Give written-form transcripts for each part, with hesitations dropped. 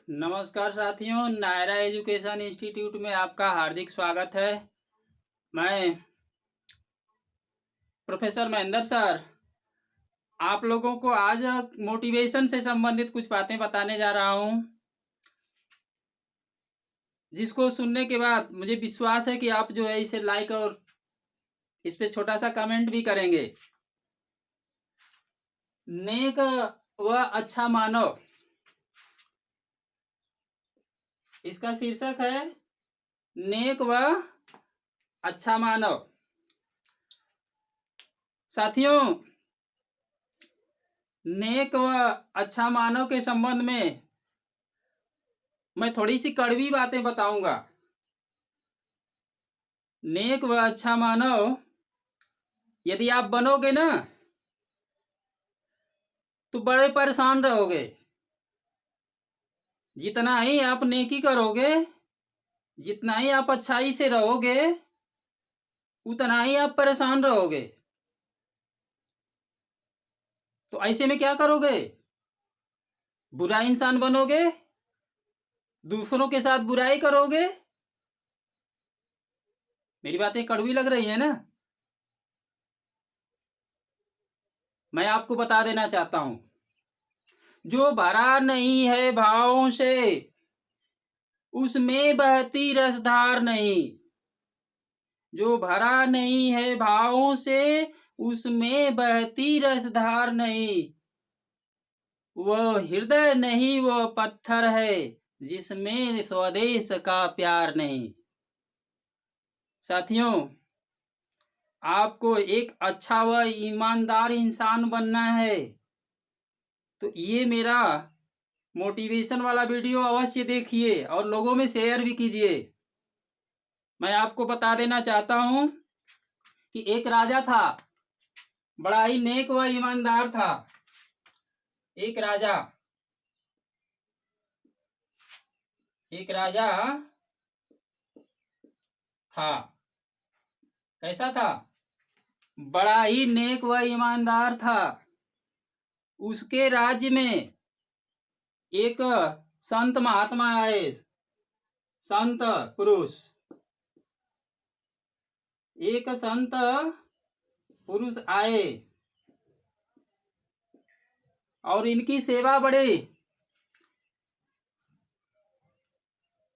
नमस्कार साथियों, Naira education institute में आपका हार्दिक स्वागत है। मैं प्रोफेसर महेंद्र सर आप लोगों को आज मोटिवेशन से संबंधित कुछ बातें बताने जा रहा हूं, जिसको सुनने के बाद मुझे विश्वास है कि आप जो है इसे लाइक और इस पे छोटा सा कमेंट भी करेंगे। नेक व अच्छा मानव, इसका शीर्षक है नेक व अच्छा मानव। साथियों, नेक व अच्छा मानव के संबंध में मैं थोड़ी सी कड़वी बातें बताऊंगा। नेक व अच्छा मानव यदि आप बनोगे ना तो बड़े परेशान रहोगे। जितना ही आप नेकी करोगे, जितना ही आप अच्छाई से रहोगे, उतना ही आप परेशान रहोगे। तो ऐसे में क्या करोगे? बुरा इंसान बनोगे, दूसरों के साथ बुराई करोगे। मेरी बातें कड़वी लग रही है ना? मैं आपको बता देना चाहता हूं, जो भरा नहीं है भावों से उसमें बहती रसधार नहीं। जो भरा नहीं है भावों से उसमें बहती रसधार नहीं। वह हृदय नहीं, वह पत्थर है जिसमें स्वदेश का प्यार नहीं। साथियों, आपको एक अच्छा व ईमानदार इंसान बनना है तो ये मेरा मोटिवेशन वाला वीडियो अवश्य देखिए और लोगों में शेयर भी कीजिए। मैं आपको बता देना चाहता हूं कि एक राजा था, बड़ा ही नेक व ईमानदार था। एक राजा था। कैसा था? बड़ा ही नेक व ईमानदार था। उसके राज्य में एक संत महात्मा आए, संत पुरुष। एक संत पुरुष आए और इनकी सेवा बड़े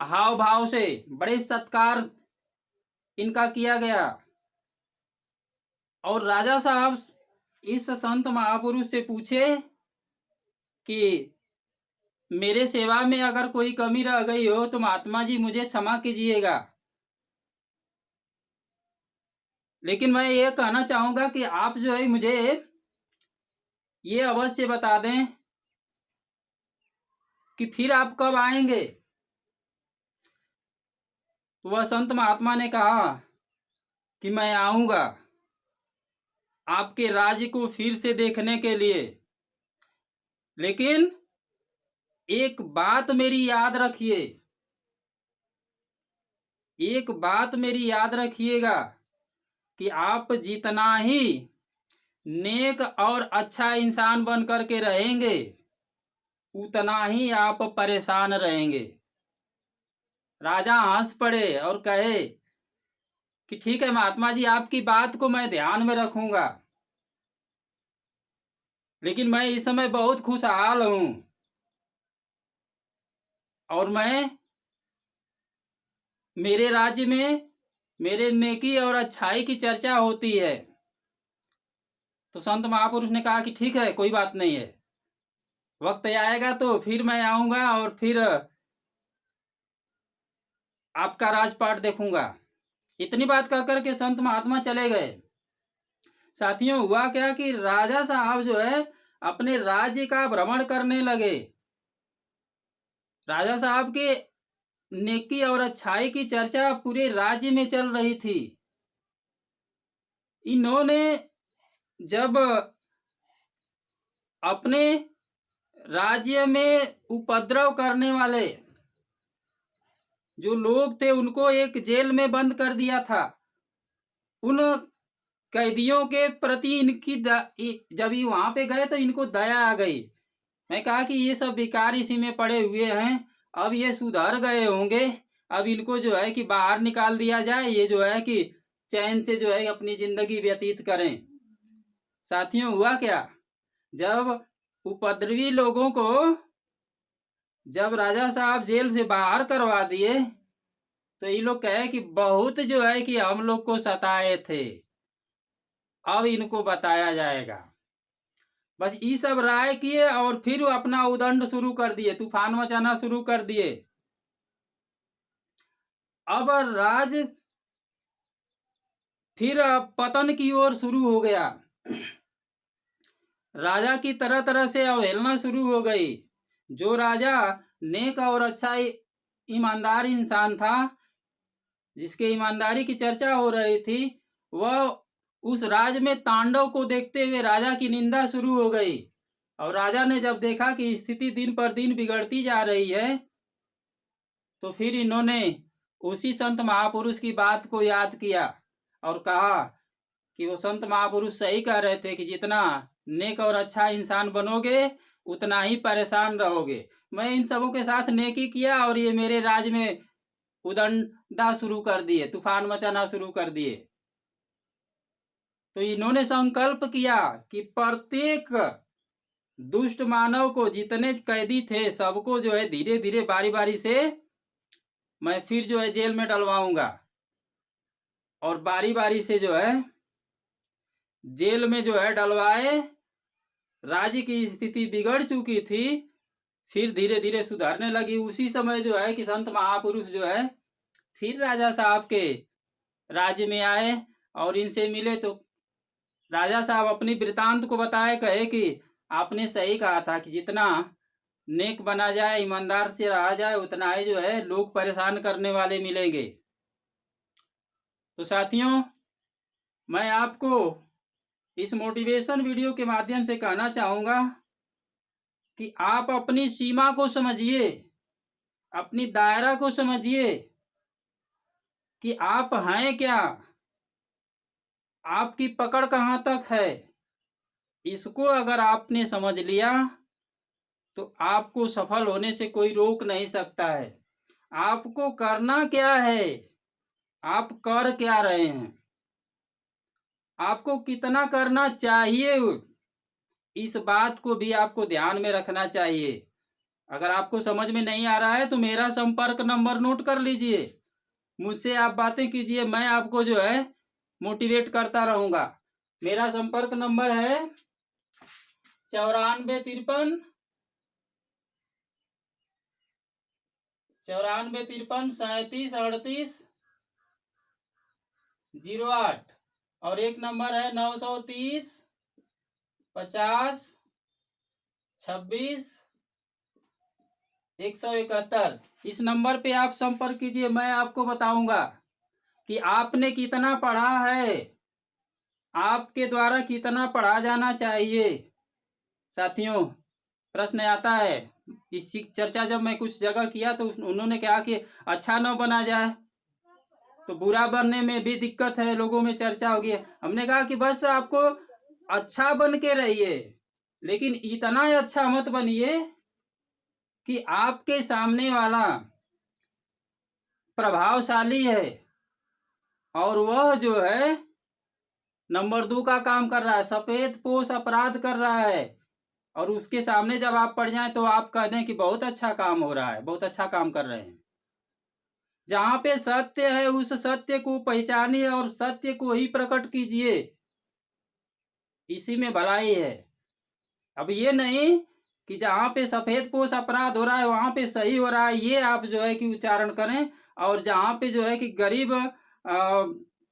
हाव भाव से, बड़े सत्कार इनका किया गया। और राजा साहब इस संत महापुरुष से पूछे कि मेरे सेवा में अगर कोई कमी रह गई हो तो महात्मा जी मुझे क्षमा कीजिएगा, लेकिन मैं ये कहना चाहूंगा कि आप जो है मुझे ये अवश्य बता दें कि फिर आप कब आएंगे। तो वह संत महात्मा ने कहा कि मैं आऊंगा आपके राज्य को फिर से देखने के लिए, लेकिन एक बात मेरी याद रखिए, एक बात मेरी याद रखिएगा कि आप जितना ही नेक और अच्छा इंसान बन करके रहेंगे उतना ही आप परेशान रहेंगे। राजा हंस पड़े और कहे कि ठीक है महात्मा जी, आपकी बात को मैं ध्यान में रखूंगा, लेकिन मैं इस समय बहुत खुशहाल हूं और मेरे राज्य में मेरे नेकी और अच्छाई की चर्चा होती है। तो संत महापुरुष ने कहा कि ठीक है, कोई बात नहीं है, वक्त आएगा तो फिर मैं आऊंगा और फिर आपका राजपाट देखूंगा। इतनी बात कहकर के संत महात्मा चले गए। साथियों, हुआ क्या कि राजा साहब जो है अपने राज्य का भ्रमण करने लगे। राजा साहब के नेकी और अच्छाई की चर्चा पूरे राज्य में चल रही थी। इन्होंने जब अपने राज्य में उपद्रव करने वाले जो लोग थे उनको एक जेल में बंद कर दिया था, उन कैदियों के प्रति इनकी जब ये वहां पे गए तो इनको दया आ गई। मैं कहा कि ये सब बेकार इसी में पड़े हुए हैं अब ये सुधर गए होंगे, अब इनको जो है कि बाहर निकाल दिया जाए, ये जो है कि चैन से जो है अपनी जिंदगी व्यतीत करें। साथियों, हुआ क्या, जब उपद्रवी लोगों को जब राजा साहब जेल से बाहर करवा दिए तो ये लोग कहे कि बहुत जो है कि हम लोग को सताए थे, अब इनको बताया जाएगा। बस ये सब राय किए और फिर वो अपना उदंड शुरू कर दिए, तूफान मचाना शुरू कर दिए। अब राज फिर पतन की ओर शुरू हो गया। राजा की तरह तरह से अवहेलना शुरू हो गई। जो राजा नेक और अच्छा ईमानदार इंसान था, जिसके ईमानदारी की चर्चा हो रही थी, वह उस राज में तांडव को देखते हुए राजा की निंदा शुरू हो गई। और राजा ने जब देखा कि स्थिति दिन पर दिन बिगड़ती जा रही है, तो फिर इन्होंने उसी संत महापुरुष की बात को याद किया और कहा कि वो संत महापुरुष सही कह रहे थे कि जितना नेक और अच्छा इंसान बनोगे उतना ही परेशान रहोगे। मैं इन सबों के साथ नेकी किया और ये मेरे राज में उदंडा शुरू कर दिए, तूफान मचाना शुरू कर दिए। तो इन्होंने संकल्प किया कि प्रत्येक दुष्ट मानव को, जितने कैदी थे सबको जो है धीरे धीरे बारी बारी से मैं फिर जो है जेल में डलवाऊंगा। और बारी बारी से जो है जेल में जो है डलवाए। राज्य की स्थिति बिगड़ चुकी थी, फिर धीरे धीरे सुधरने लगी। उसी समय जो है कि संत महापुरुष जो है फिर राजा साहब के राज्य में आए और इनसे मिले। तो राजा साहब अपनी वृतांत को बताए, कहे कि आपने सही कहा था कि जितना नेक बना जाए, ईमानदार से रहा जाए, उतना ही जो है लोग परेशान करने वाले मिलेंगे। तो साथियों, मैं आपको इस मोटिवेशन वीडियो के माध्यम से कहना चाहूंगा कि आप अपनी सीमा को समझिए, अपनी दायरा को समझिए कि आप हैं क्या, आपकी पकड़ कहाँ तक है। इसको अगर आपने समझ लिया तो आपको सफल होने से कोई रोक नहीं सकता है। आपको करना क्या है, आप कर क्या रहे हैं, आपको कितना करना चाहिए, इस बात को भी आपको ध्यान में रखना चाहिए। अगर आपको समझ में नहीं आ रहा है तो मेरा संपर्क नंबर नोट कर लीजिए, मुझसे आप बातें कीजिए, मैं आपको जो है मोटिवेट करता रहूंगा। मेरा संपर्क नंबर है 9453 3738 08 और एक नंबर है 930 50 26 171। इस नंबर पे आप संपर्क कीजिए, मैं आपको बताऊंगा कि आपने कितना पढ़ा है, आपके द्वारा कितना पढ़ा जाना चाहिए। साथियों, प्रश्न आता है, इस चर्चा जब मैं कुछ जगह किया तो उन्होंने कहा कि अच्छा न बना जाए तो बुरा बनने में भी दिक्कत है, लोगों में चर्चा होगी। हमने कहा कि बस आपको अच्छा बन के रहिए, लेकिन इतना अच्छा मत बनिए कि आपके सामने वाला प्रभावशाली है और वह जो है नंबर 2 का काम कर रहा है, सफेद पोश अपराध कर रहा है, और उसके सामने जब आप पड़ जाएं तो आप कह दें कि बहुत अच्छा काम हो रहा है, बहुत अच्छा काम कर रहे हैं। जहां पे सत्य है उस सत्य को पहचानिए और सत्य को ही प्रकट कीजिए, इसी में भलाई है। अब ये नहीं कि जहां पे सफेद पोश अपराध हो रहा है वहां पे सही हो रहा है, ये आप जो है कि उच्चारण करें। और जहां पे जो है कि गरीब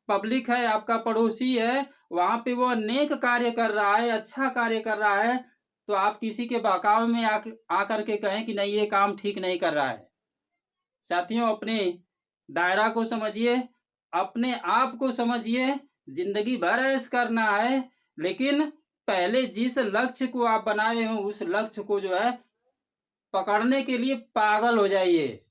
पब्लिक है, आपका पड़ोसी है, वहां पे वो नेक कार्य कर रहा है, अच्छा कार्य कर रहा है, तो आप किसी के बहकावे में आकर के कहें कि नहीं ये काम ठीक नहीं कर रहा है। साथियों, अपने दायरा को समझिए, अपने आप को समझिए। जिंदगी भर ऐश करना है, लेकिन पहले जिस लक्ष्य को आप बनाए हो उस लक्ष्य को जो है पकड़ने के लिए पागल हो जाइए।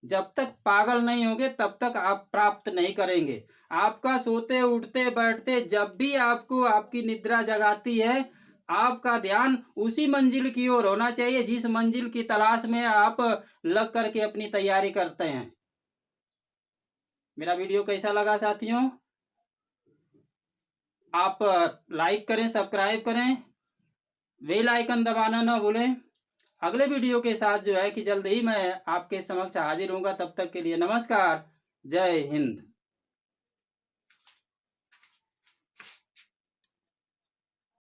जब तक पागल नहीं होगे तब तक आप प्राप्त नहीं करेंगे। आपका सोते उठते बैठते जब भी आपको आपकी निद्रा जगाती है आपका ध्यान उसी मंजिल की ओर होना चाहिए जिस मंजिल की तलाश में आप लग करके अपनी तैयारी करते हैं। मेरा वीडियो कैसा लगा साथियों? आप लाइक करें, सब्सक्राइब करें, बेल आइकन दबाना ना भूलें। अगले वीडियो के साथ जो है कि जल्द ही मैं आपके समक्ष हाजिर होऊंगा। तब तक के लिए नमस्कार, जय हिंद।